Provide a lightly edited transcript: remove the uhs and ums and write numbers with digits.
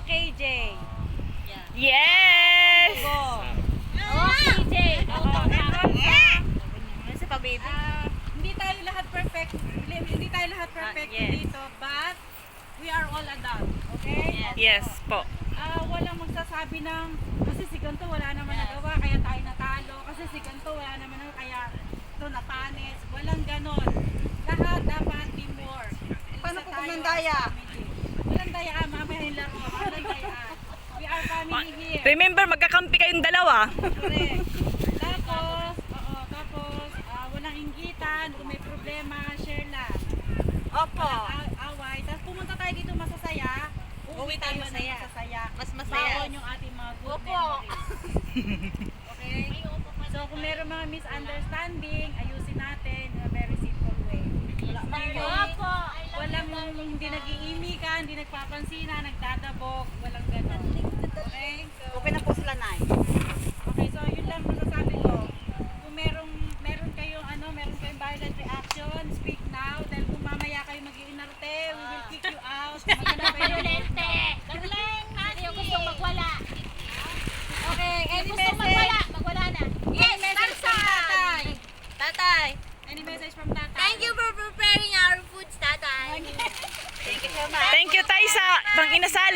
KJ. Yes! Go. KJ. Kasi pa baby. Hindi tayo lahat perfect. Hindi tayo lahat perfect yes. dito, but we are all adult. Okay? Yes po. Walang magsasabi ng kasi si ganito wala naman nagawa kaya tayo natalo. Kasi si ganito wala naman nagawa kaya ito napanis. Walang ganon. Lahat dapat teamwork. Paano Isa po tayo kung daya? as family. Walang daya, mamaya yung laro. Walang daya. We are family here. Remember, magkakampi kayong dalawa. Correct. Tapos, walang inggitan, kung may problema, share lang. Opo. Walang away. Tapos pumunta tayo dito masasaya. Uwi tayo masaya. Masasaya. Mas masaya. Bawon yung ating mga good Opo. memories. Okay? So kung meron mga misunderstanding, ayusin natin in a very simple way. Walang hindi nag-iimikan, hindi nagpapansinan, nagdadabog, walang ganon. Okay? Okay na po sila, Nay. Okay, so yun lang masasabi ko. Kung meron kayong violent reaction, speak now. Dahil kung mamaya kayo mag-iinarte, we will kick you out. Maghanap kayo ng Violente. Galing, Mati. Yung gustong magwala. Okay, any Gustong message? magwala na. Any message from tatay? Tatay. Any message from tatay? Thank you for preparing our foods, Tatay. Thank you so much. Thank you, Tay, sa pang-inasal.